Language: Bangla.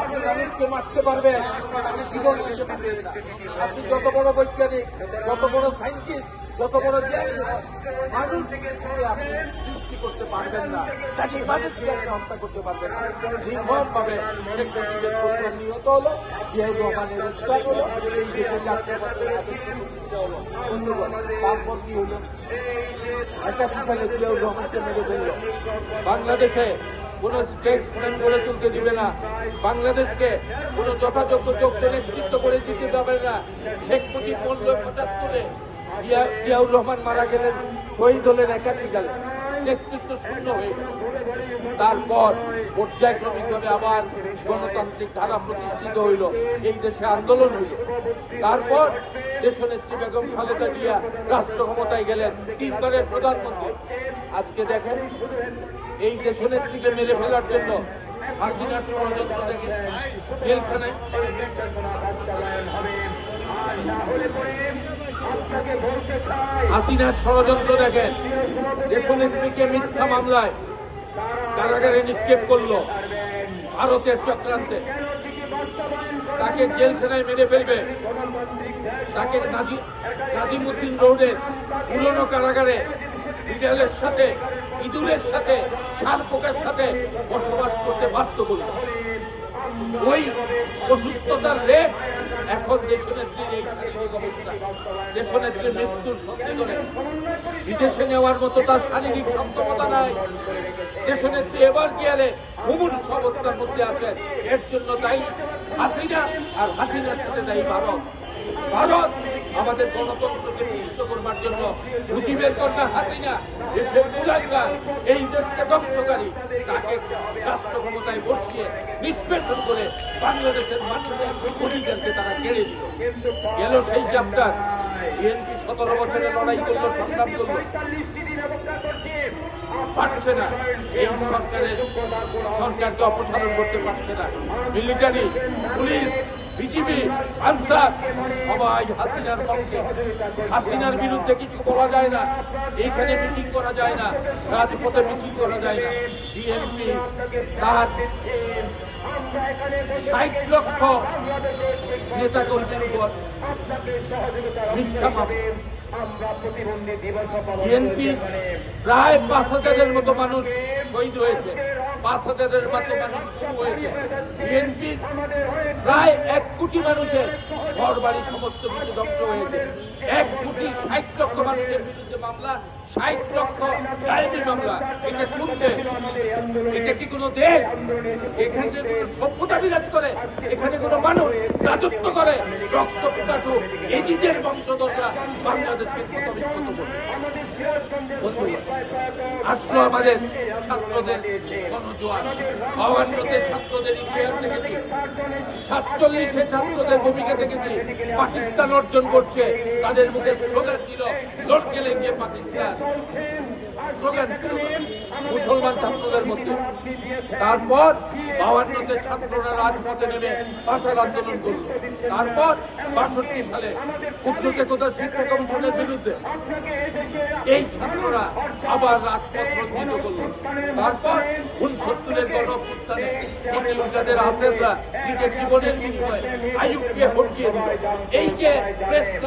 আপনি মানুষকে মারতে পারবেন, আপনি জীবন দিতে পারবেন না। আপনি যত বড় বৈজ্ঞানিক, যত বড় সায়েন্টিস্ট, যত বড় জ্ঞানী মানুষকে আপনি সৃষ্টি করতে পারবেন না, তাকে মানুষকে আপনি হত্যা করতে পারবেন না। নির্মম ভাবে শেখ মুজিবের পরিবার নিহত হলো, জিয়াউর রহমানের উত্থান হলো, এই দেশের জাতীয় পার্টির আদর্শ প্রতিষ্ঠা হলো। বন্ধুগণ, তারপর কি হলো? 81 সালে জিয়াউর রহমানকে মেরে ফেলল। বাংলাদেশে কোন স্টেটসম্যান গড়ে তুলতে দিবে না, বাংলাদেশকে কোন যথাযোগ্য যোগ্য নেতৃত্ব করে দিতে যাবে না। শেখ মুজিব মূল্য 75-এ জিয়াউর রহমান মারা গেলেন, শহীদ হলেন 81 সালে, নেতৃত্ব শূন্য হয়ে গেল। তারপর পর্যায়ক্রমিকভাবে আবার গণতান্ত্রিক ধারা প্রতিষ্ঠিত হইল, এই দেশে আন্দোলন হইল। তারপর দেশনেত্রী বেগম খালেদা জিয়া রাষ্ট্র ক্ষমতায় গেলেন, 3 বারের প্রধানমন্ত্রী। আজকে দেখেন, এই দেশনেত্রীকে মেরে ফেলার জন্য হাসিনার ষড়যন্ত্র দেখে জেলখানায় হাসিনার ষড়যন্ত্র দেখেন, দেশনেত্রীকে মিথ্যা মামলায় কারাগারে নিক্ষেপ করলো ভারতের চক্রান্তে। তাকে জেলখানায় মেরে ফেলবে, তাকে নাজিমুদ্দিন রোডের পুরনো কারাগারে বিড়ালের সাথে, ইঁদুরের সাথে, ছাড় পোকার সাথে বসবাস করতে বাধ্য করল। ওই অসুস্থতার রেট এখন দেশনেত্রীর এই শারীরিক অবস্থা। দেশনেত্রীর মৃত্যুর সত্যি করে বিদেশে নেওয়ার মতো তার শারীরিক সক্ষমতা নাই। দেশনেত্রী এবার গিয়ালে মুমূর্ষ অবস্থার মধ্যে আছে। এর জন্য দায়ী হাসিনা, আর হাসিনার সাথে দায়ী ভারত। ভারত আমাদের গণতন্ত্রকে বিশুদ্ধ করবার জন্য মুজিবের কন্যা হাসিনা, দেশের কুলাঙ্গার, এই দেশকে ধ্বংসকারী, তাকে রাষ্ট্র ক্ষমতায় বসিয়ে নিষ্পেষণ করে বাংলাদেশের মানুষের অধিকারকে তারা কেড়ে দিল। গেল সেই চ্যাপ্টার। বিএনপি 17 বছরের লড়াই করলো, সংগ্রাম করলো, পারছে না। এই সরকারকে অপসারণ করতে পারছে না। মিলিটারি, পুলিশ, বিজিবি, আনসার সবাই হাসিনার পক্ষে। হাসিনার বিরুদ্ধে কিছু বলা যায় না, এইখানে মিটিং করা যায় না, রাজপথে মিছিল করা যায় না। বিএনপি তার 60 লক্ষ নেতা কর্মীর উপর মিথ্যা মামলা। বিএনপি প্রায় 5,000-এর মতো মানুষ শহীদ হয়েছে, 5,000-এর মতো মানুষ খুন হয়েছে। বিএনপি প্রায় 1 কোটি মানুষের ঘর বাড়ি সমস্ত কিছু ধ্বংস হয়েছে। 1 কোটি 60 লক্ষ মানুষের বিরুদ্ধে মামলা, 60 লক্ষ গায়েবী মামলা। এটা শুনতে, এটা কি কোনো দেশ? এখানে কোনো সভ্যতা বিরাজ করে? এখানে কোনো মানুষ রাজত্ব করে? রক্ত পিপাসু এজিদের বংশধররা বাংলাদেশকে প্রতিষ্ঠিত করে আসলো। আমাদের ছাত্রদের গণজোয়ার, 52-তে ছাত্রদের ইতিহাস দেখেছি, 47-এ ছাত্রদের ভূমিকা দেখেছি। পাকিস্তান অর্জন করছে, তাদের মুখে স্লোগান ছিল লড়কে লেগে পাকিস্তান, স্লোগান ছিল মুসলমান ছাত্রদের মধ্যে। তারপর 52-তে ছাত্ররা রাজপথে নেমে ভাষার আন্দোলন করল। তারপর 62 সালে উচ্চ কোথা শিক্ষা কমিশনের বিরুদ্ধে এই ছাত্ররা আবার রাজপথ রঞ্জিত করল। তারপর 69-এর গণঅভ্যুত্থানে মুক্তিযোদ্ধাদের আছেনরা নিজের জীবনের বিনিময়ে আইয়ুবকে হটিয়ে দিল। এই যে